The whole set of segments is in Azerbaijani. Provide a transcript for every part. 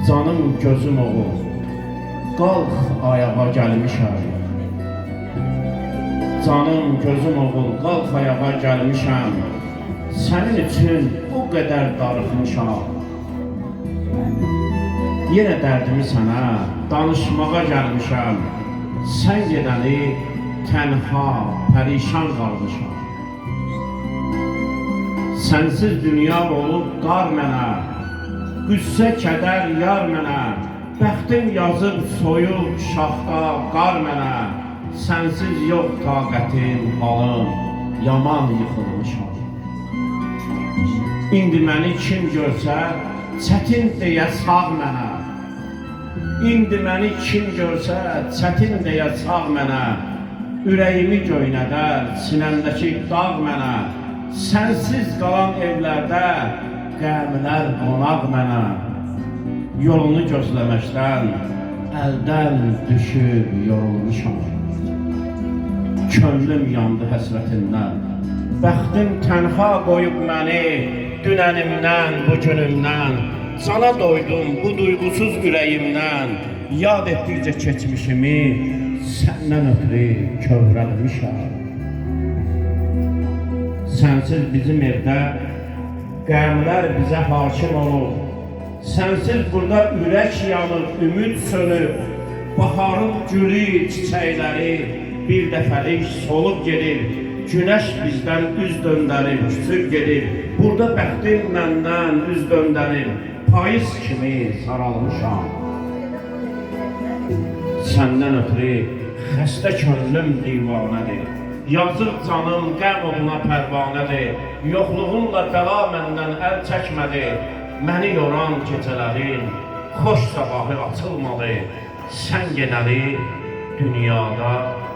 Canım gözüm oğul, qalx ayağa gəlmişəm. Canım gözüm oğul, qalx ayağa gəlmişəm. Sənin üçün o qədər darıxmışam. Yenə dərdimi sənə danışmağa gəlmişəm. Sən gedəni tənha, pərişan qalmışam. Sənsiz dünya olub dar mənə, qüssə kədər yar mənə. Bəxtim yazıb soyub şaxta qar mənə. Sənsiz yox taqətim, halım, yaman yıxılmışam. İndi məni kim görsə, çətin deyə sağ mənə. İndi məni kim görsə, çətin deyə sağ mənə. Ürəyimi göynədər, sinəmdəki dağ mənə. Sənsiz qalan evlərdə qəmlər qonaq mənə. Yolunu gözləməkdən əldən düşüb yorulmuşam. Könlüm yandı həsrətindən, bəxtim tənha qoyub məni. Dünənimdən, bugünümdən cana doydum bu duyğusuz ürəyimdən. Yad etdikcə keçmişimi səndən ötürü kövrəlmişəm. Sənsiz bizim evdə qəmlər bizə hakim olur. Sənsiz burada ürək yanır, ümid sönür. Baharın gülü, çiçəkləri bir dəfəlik solub gedir. Günəş bizdən üz döndərir, küsür gedir. Burada bəxtim məndən üz döndərir. Payız kimi saralmışam. Səndən ötürü xəstə könlüm divanədir. Yazıq canım qəm oluna pərvanədir. Yoxluğunla bəla məndən əl çəkmədi. Məni yoran gecələrin xoş sabahı açılmadı. Sən gedəli dünyada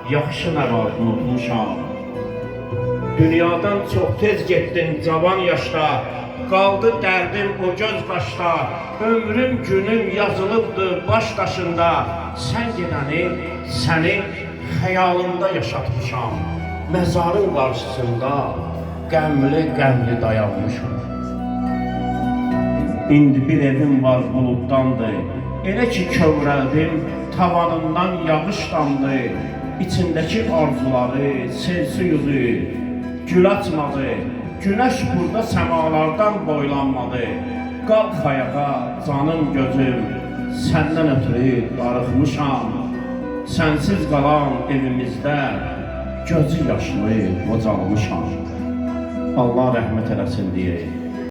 yaxşı nə var unutmuşam. Dünyadan çox tez getdin cavan yaşda. Qaldı dərdim o göz qaşda. Ömrüm günüm yazılıbdır baş daşında. Sən gedəni səni xəyalımda yaşatmışam. Məzarın qarşısında qəmli dayanmışam. İndi bir evim var buluddandır. Elə ki kövrəldim tavanından yağış damdı. İçindəki arzuları sel suyudu, gül açmadı. Günəş burada səmalardan boylanmadı. Qalx ayağa canım gözüm, səndən ötürü darıxmışam. Sənsiz qalan evimizdə gözü yaşlı qocalmışam. Allah rəhmət eləsin deyək.